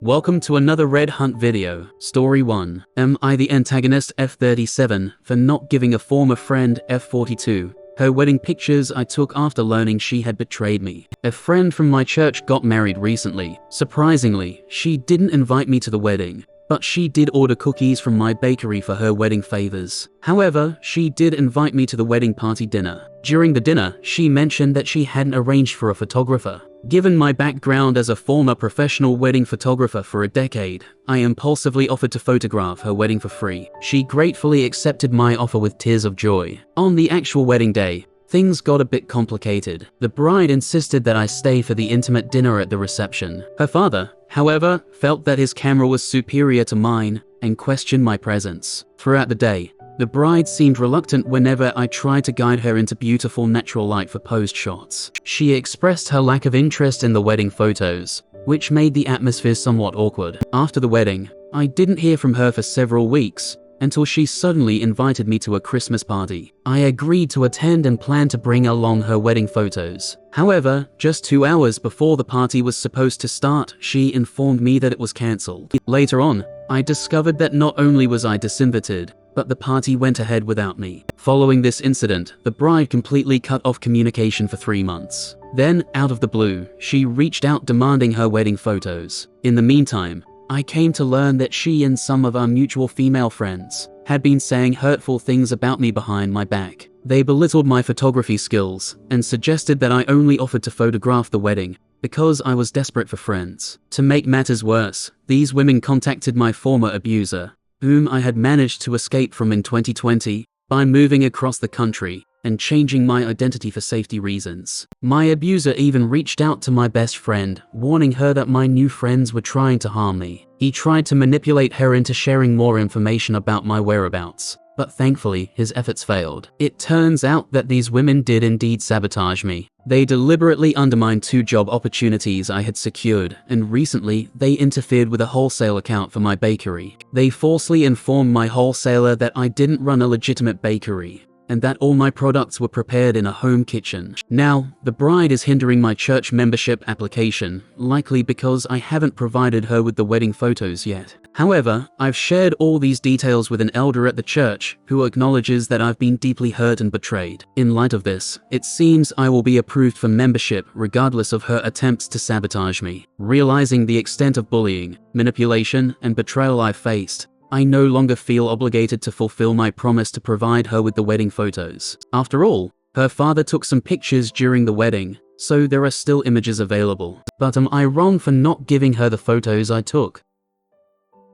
Welcome to another Red Hunt video. Story 1. Am I the antagonist F37 for not giving a former friend F42 her wedding pictures I took after learning she had betrayed me? A friend from my church got married recently. Surprisingly, she didn't invite me to the wedding, but she did order cookies from my bakery for her wedding favors. However, she did invite me to the wedding party dinner. During the dinner, she mentioned that she hadn't arranged for a photographer. Given my background as a former professional wedding photographer for a decade, I impulsively offered to photograph her wedding for free. She gratefully accepted my offer with tears of joy. On the actual wedding day, things got a bit complicated. The bride insisted that I stay for the intimate dinner at the reception. Her father, however, felt that his camera was superior to mine and questioned my presence. Throughout the day, the bride seemed reluctant whenever I tried to guide her into beautiful natural light for posed shots. She expressed her lack of interest in the wedding photos, which made the atmosphere somewhat awkward. After the wedding, I didn't hear from her for several weeks, until she suddenly invited me to a Christmas party. I agreed to attend and planned to bring along her wedding photos. However, just 2 hours before the party was supposed to start, she informed me that it was cancelled. Later on, I discovered that not only was I disinvited, but the party went ahead without me. Following this incident, the bride completely cut off communication for 3 months. Then, out of the blue, she reached out demanding her wedding photos. In the meantime, I came to learn that she and some of our mutual female friends had been saying hurtful things about me behind my back. They belittled my photography skills and suggested that I only offered to photograph the wedding because I was desperate for friends. To make matters worse, these women contacted my former abuser, whom I had managed to escape from in 2020 by moving across the country and changing my identity for safety reasons. My abuser even reached out to my best friend, warning her that my new friends were trying to harm me. He tried to manipulate her into sharing more information about my whereabouts, but thankfully his efforts failed. It turns out that these women did indeed sabotage me. They deliberately undermined 2 job opportunities I had secured, and recently they interfered with a wholesale account for my bakery. They falsely informed my wholesaler that I didn't run a legitimate bakery, and that all my products were prepared in a home kitchen. Now, the bride is hindering my church membership application, likely because I haven't provided her with the wedding photos yet. However, I've shared all these details with an elder at the church who acknowledges that I've been deeply hurt and betrayed. In light of this, it seems I will be approved for membership regardless of her attempts to sabotage me. Realizing the extent of bullying, manipulation, and betrayal I've faced, I no longer feel obligated to fulfill my promise to provide her with the wedding photos. After all, her father took some pictures during the wedding, so there are still images available. But am I wrong for not giving her the photos I took?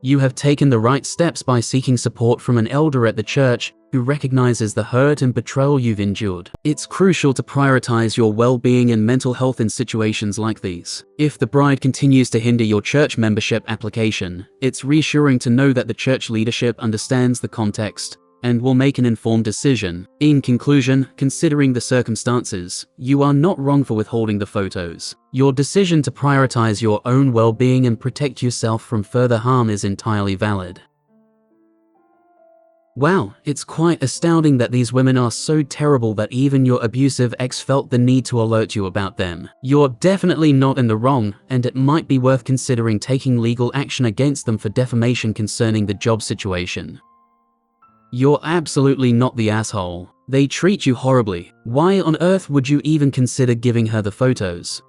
You have taken the right steps by seeking support from an elder at the church who recognizes the hurt and betrayal you've endured. It's crucial to prioritize your well-being and mental health in situations like these. If the bride continues to hinder your church membership application, it's reassuring to know that the church leadership understands the context and will make an informed decision. In conclusion, considering the circumstances, you are not wrong for withholding the photos. Your decision to prioritize your own well-being and protect yourself from further harm is entirely valid. Wow, it's quite astounding that these women are so terrible that even your abusive ex felt the need to alert you about them. You're definitely not in the wrong, and it might be worth considering taking legal action against them for defamation concerning the job situation. You're absolutely not the asshole. They treat you horribly. Why on earth would you even consider giving her the photos?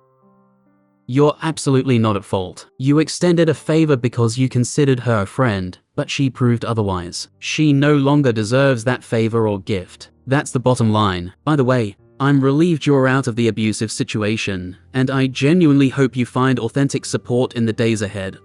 You're absolutely not at fault. You extended a favor because you considered her a friend, but she proved otherwise. She no longer deserves that favor or gift. That's the bottom line. By the way, I'm relieved you're out of the abusive situation, and I genuinely hope you find authentic support in the days ahead.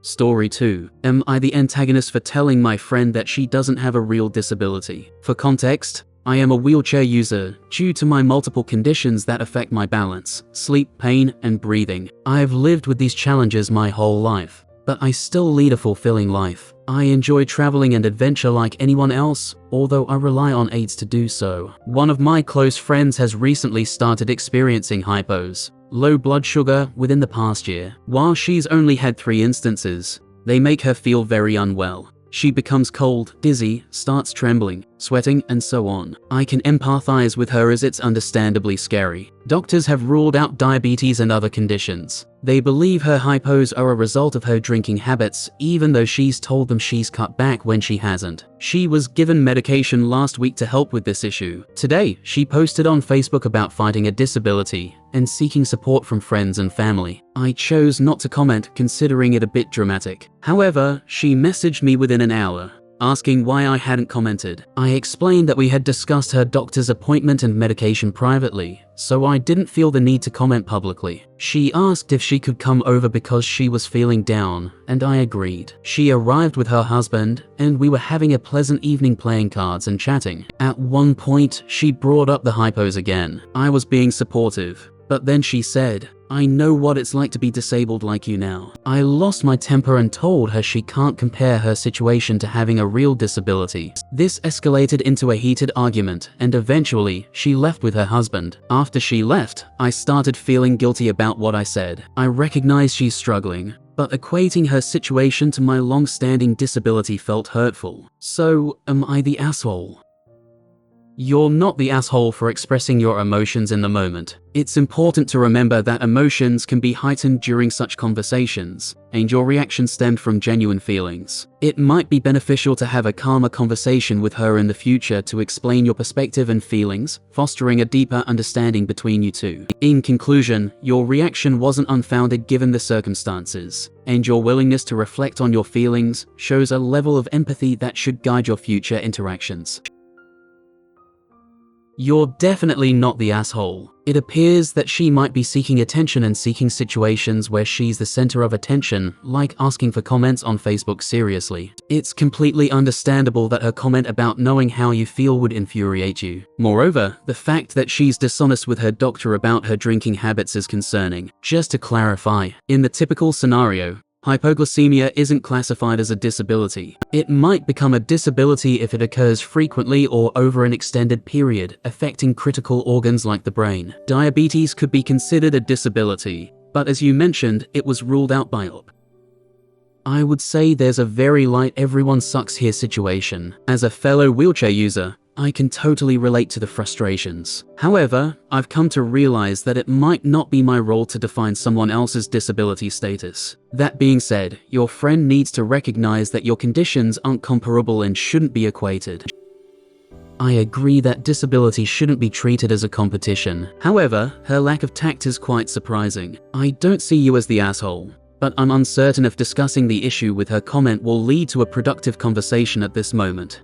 Story 2. Am I the antagonist for telling my friend that she doesn't have a real disability? For context, I am a wheelchair user due to my multiple conditions that affect my balance, sleep, pain, and breathing. I've lived with these challenges my whole life, but I still lead a fulfilling life. I enjoy traveling and adventure like anyone else, although I rely on aids to do so. One of my close friends has recently started experiencing hypos, low blood sugar, within the past year. While she's only had 3 instances, they make her feel very unwell. She becomes cold, dizzy, starts trembling, sweating, and so on. I can empathize with her as it's understandably scary. Doctors have ruled out diabetes and other conditions. They believe her hypos are a result of her drinking habits, even though she's told them she's cut back when she hasn't. She was given medication last week to help with this issue. Today, she posted on Facebook about fighting a disability and seeking support from friends and family. I chose not to comment, considering it a bit dramatic. However, she messaged me within an hour, asking why I hadn't commented. I explained that we had discussed her doctor's appointment and medication privately, so I didn't feel the need to comment publicly. She asked if she could come over because she was feeling down, and I agreed. She arrived with her husband, and we were having a pleasant evening playing cards and chatting. At one point, she brought up the hypos again. I was being supportive, but then she said, "I know what it's like to be disabled like you now." I lost my temper and told her she can't compare her situation to having a real disability. This escalated into a heated argument, and eventually, she left with her husband. After she left, I started feeling guilty about what I said. I recognize she's struggling, but equating her situation to my long-standing disability felt hurtful. So, am I the asshole? You're not the asshole for expressing your emotions in the moment. It's important to remember that emotions can be heightened during such conversations, and your reaction stemmed from genuine feelings. It might be beneficial to have a calmer conversation with her in the future to explain your perspective and feelings, fostering a deeper understanding between you two. In conclusion, your reaction wasn't unfounded given the circumstances, and your willingness to reflect on your feelings shows a level of empathy that should guide your future interactions. You're definitely not the asshole. It appears that she might be seeking attention and seeking situations where she's the center of attention, like asking for comments on Facebook seriously. It's completely understandable that her comment about knowing how you feel would infuriate you. Moreover, the fact that she's dishonest with her doctor about her drinking habits is concerning. Just to clarify, in the typical scenario, hypoglycemia isn't classified as a disability. It might become a disability if it occurs frequently or over an extended period, affecting critical organs like the brain. Diabetes could be considered a disability, but as you mentioned, it was ruled out by OP. I would say there's a very light everyone sucks here situation. As a fellow wheelchair user, I can totally relate to the frustrations. However, I've come to realize that it might not be my role to define someone else's disability status. That being said, your friend needs to recognize that your conditions aren't comparable and shouldn't be equated. I agree that disability shouldn't be treated as a competition. However, her lack of tact is quite surprising. I don't see you as the asshole, but I'm uncertain if discussing the issue with her comment will lead to a productive conversation at this moment.